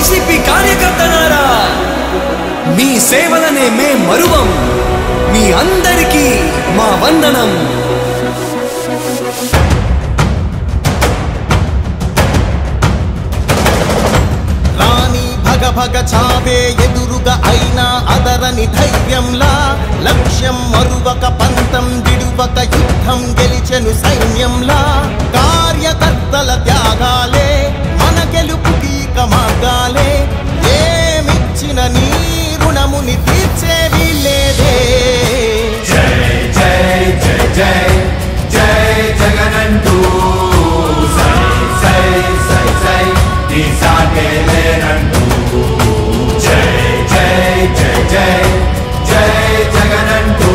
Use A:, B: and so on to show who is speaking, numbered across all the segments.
A: YCP కార్యకర్తలారా, మీ సేవలనే మే మరువం. మీ అందరికీ మా వందనం.
B: రాణి భగ భగ చావే ఎదురుగా అయినా అదరని ధైర్యంలా, లక్ష్యం మరువక పంతం విడువక యుద్ధం గెలిచెను సైన్యంలా. కార్యకర్తల త్యాగాలే మన గెలుపుకి మార్గాలే. ఏమిచ్చిన నీ రుణముని తీర్చేవి లేదే.
C: జై జై జై జై జై జగనంటూ సై సై సై సై నీ సాగే లేనంటూ. జై జై జై జై జై జగనంటూ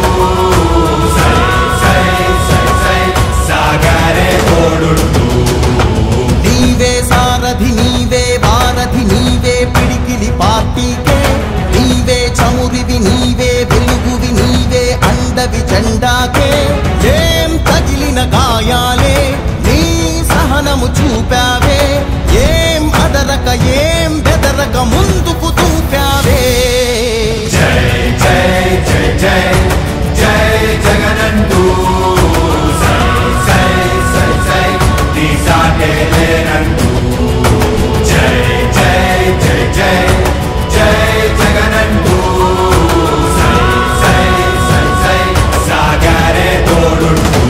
C: సై సై సై సై సాగరే తోడుంటూ.
B: నీవే సారథి నీవే వారధి నీవే పిడికిలి పార్టీకే. నీవే చమురివి నీవే వెలుగువి నీవే అండవి జెండాకే. ఏం తగిలిన గాయాలే నీ సహనము చూపావే. ఏం అదరక ఏం బెదరక ముందుకు దూపావే.
C: జై జై జై జై జై జగనంటూ సై సై సై సై నీ సాగే లేనంటూ. జై జై జై జై జై జగనంటూ సై సై సై సై సాగరే తోడుంటూ.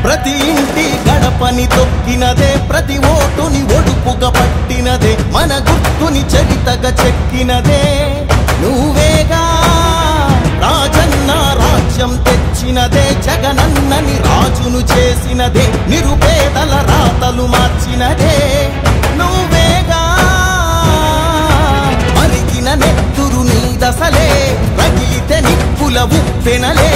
B: ప్రతి ఇంటి గడపని తొక్కినదే, ప్రతి ఓటుని ఒడుపుగా పట్టినదే, మన గుర్తుని చరితగా చెక్కినదే నువ్వేగా. రాజన్న రాజ్యం తెచ్చినదే, జగనన్నని రాజును చేసినదే, నిరుపేదల రాతలు మార్చినదే నువ్వేగా. మరిగిన నెత్తురు నీ దశలే, రగిలితే నిప్పుల ఉప్పెనలే.